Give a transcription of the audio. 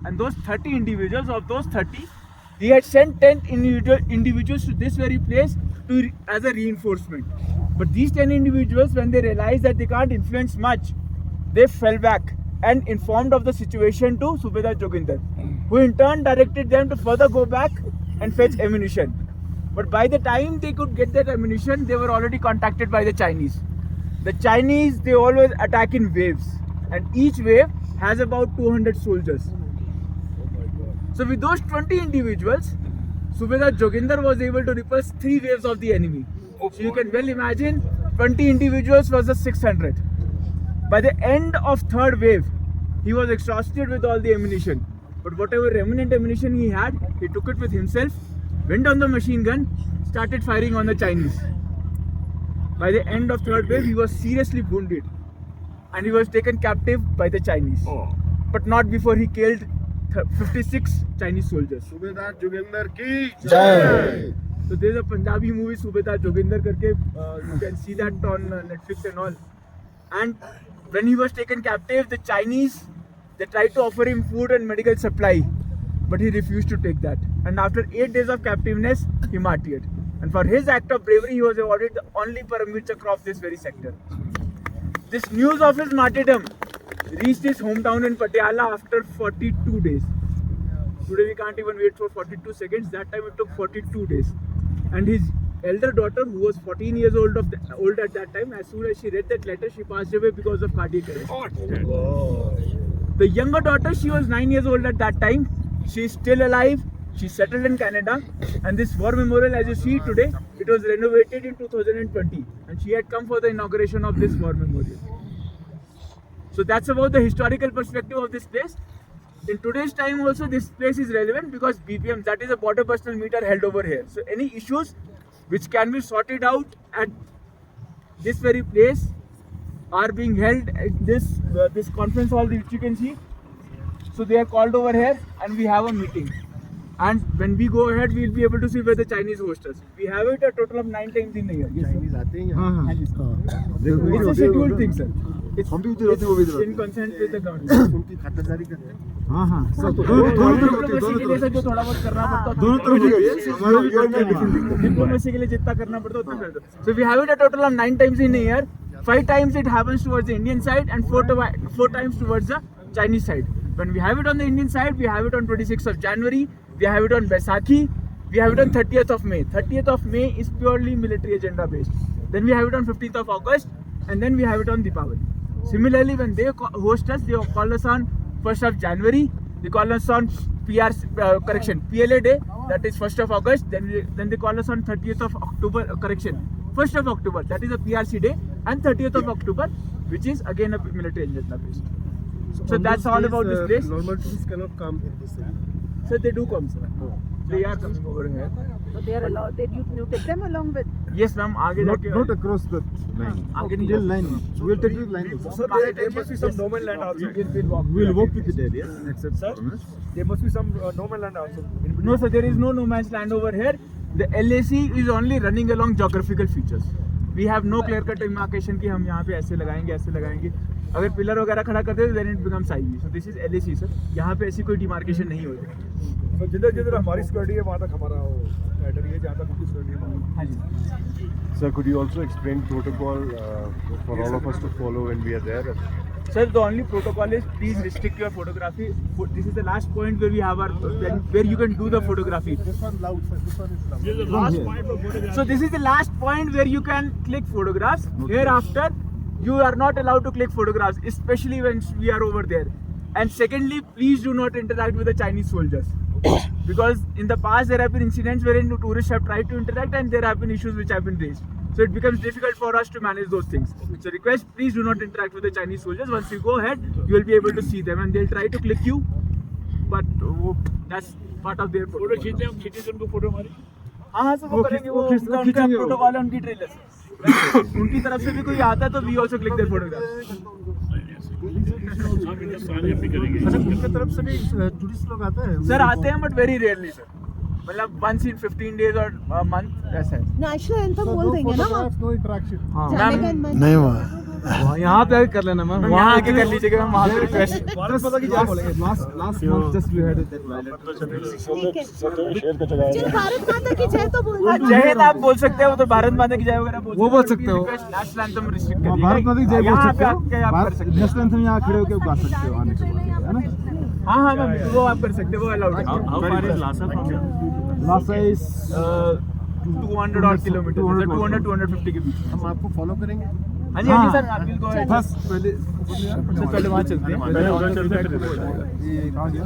and those 30 individuals, of those 30, he had sent 10 individuals to this very place as a reinforcement. But these 10 individuals, when they realized that they can't influence much, they fell back and informed of the situation to Subedar Joginder, who in turn directed them to further go back and fetch ammunition. But by the time they could get that ammunition, they were already contacted by the Chinese. The Chinese, they always attack in waves, and each wave has about 200 soldiers. So with those 20 individuals, Subedar Joginder was able to repulse 3 waves of the enemy. So you can well imagine 20 individuals versus 600. By the end of 3rd wave, he was exhausted with all the ammunition. But whatever remnant ammunition he had, he took it with himself, went on the machine gun, started firing on the Chinese. By the end of 3rd wave, he was seriously wounded and he was taken captive by the Chinese. But not before he killed 56 Chinese soldiers. Subedar Joginder ki Jai. So there's a Punjabi movie Subedar Joginder karke, you can see that on Netflix and all. And when he was taken captive, the Chinese, they tried to offer him food and medical supply, but he refused to take that. And after 8 days of captiveness, he martyred. And for his act of bravery, he was awarded the only Paramveer Chakra of this very sector. This news of his martyrdom reached his hometown in Patiala after 42 days. Today we can't even wait for 42 seconds. That time it took 42 days. And his elder daughter, who was 14 years old at that time, as soon as she read that letter, she passed away because of cardiac arrest. The younger daughter, she was 9 years old at that time. She is still alive. She settled in Canada. And this war memorial, as you see today, it was renovated in 2020. And she had come for the inauguration of this war memorial. So that's about the historical perspective of this place. In today's time also, this place is relevant because BPM, that is a border personal meter held over here. So any issues which can be sorted out at this very place are being held at this conference hall which you can see. So they are called over here and we have a meeting. And when we go ahead, we will be able to see where the Chinese host us. We have it a total of 9 times in a year. Yes, Chinese आते हैं यहाँ it's a scheduled thing, sir. It's हम भी उधर होते हैं, वो भी उधर in consent with the government. उनकी खातिरदारी करते हैं डिप्लोमेसी के लिए सर जो थोड़ा बहुत करना पड़ता है दोनों तरफ ही डिप्लोमेसी के लिए जितना करना पड़ता है उतना करते हैं. So we have it a total of 9 times in a year. 5 times it happens towards the Indian side and 4 times towards the Chinese side. When we have it on the Indian side, we have it on 26th of January, we have it on Baisakhi, we have it on 30th of May. 30th of May is purely military agenda based. Then we have it on 15th of August and then we have it on Deepavali. Similarly, when they host us, they call us on 1st of January, they call us on PLA day, that is 1st of August, then they call us on 30th of October, 1st of October, that is a PRC day, and 30th of October, which is again a military agenda based. So that's all about this place. Normal tourists cannot come in this area. So they do come, sir. They are coming over here. So they are allowed. Did you take them along with? Yes, ma'am. आगे जाके Not across the line. आगे नहीं Till जा line. We'll take the line. Sir, there must be some no man land also. We'll walk with it area except foreigners. There must be some no man land also. No, sir, there is no man's land over here. The LAC is only running along geographical features. We have no clear-cut demarcation कि हम यहाँ पे ऐसे लगाएंगे. अगर pillar वगैरह खड़ा करते हैं, then it becomes highway. So this is LAC, sir. यहाँ पे ऐसी कोई demarcation नहीं होती. So जिधर हमारी सिक्योरिटी है वहाँ तक हमारा टेरिटरी है, जहाँ तक उनकी सिक्योरिटी है वहाँ. हाँ जी. Sir, could you also explain protocol for all of us to follow when we are there? Sir, the only protocol is please restrict your photography. This is the last point where we have where you can do the photography. This one loud, sir. This one is loud. So this is the last point where you can click photographs. Hereafter, you are not allowed to click photographs, especially when we are over there. And secondly, please do not interact with the Chinese soldiers. Because in the past there have been incidents wherein tourists have tried to interact and there have been issues which have been raised. So it becomes difficult for us to manage those things. So request, please do not interact with the Chinese soldiers. Once you go ahead, you will be able to see them and they'll try to click you. But that's part of their protocol. हाँ sir वो करेंगे, वो उनका protocol है, उनकी trailer से उनकी तरफ से भी कोई आता है तो we also click there photograph. उनकी तरफ से भी टूरिस्ट लोग आते हैं. सर आते हैं बट वेरी रेयरली सर, मतलब once in 15 days or a month ऐसा है. National anthem बोल देंगे ना वहाँ. No interaction. हाँ जाने का मैम, मन. नहीं हुआ यहाँ पे आके कर लेना मैम मैम यहाँ आके कर लीजिएगा मैम, वहाँ पे रिक्वेस्ट। भारत माता की जय बोलेंगे। Last month just we had that violent ठीक है चलो भारत माता की जय तो बोल हाँ, जय हिंद आप बोल सकते हो, तो भारत माता की जय वगैरह वो बोल सकते हो। नेशनल एंथम रिस्ट्रिक्ट कर भारत माता की जय बोल यहाँ सकते पे आके आप कर सकते हो। नेशनल एंथम यहाँ खड़े होकर गा सकते हो आने के बाद, है ना? हाँ हाँ मैम, वो आप कर सकते हो, वो अलाउड है। लास्ट इज 200 और किलोमीटर, 200-250 के बीच। हम आपको फॉलो करेंगे। हाँ जी हाँ जी सर, आप विल गो अहेड। बस पहले सबसे पहले वहाँ चलते हैं। ये कहाँ गया?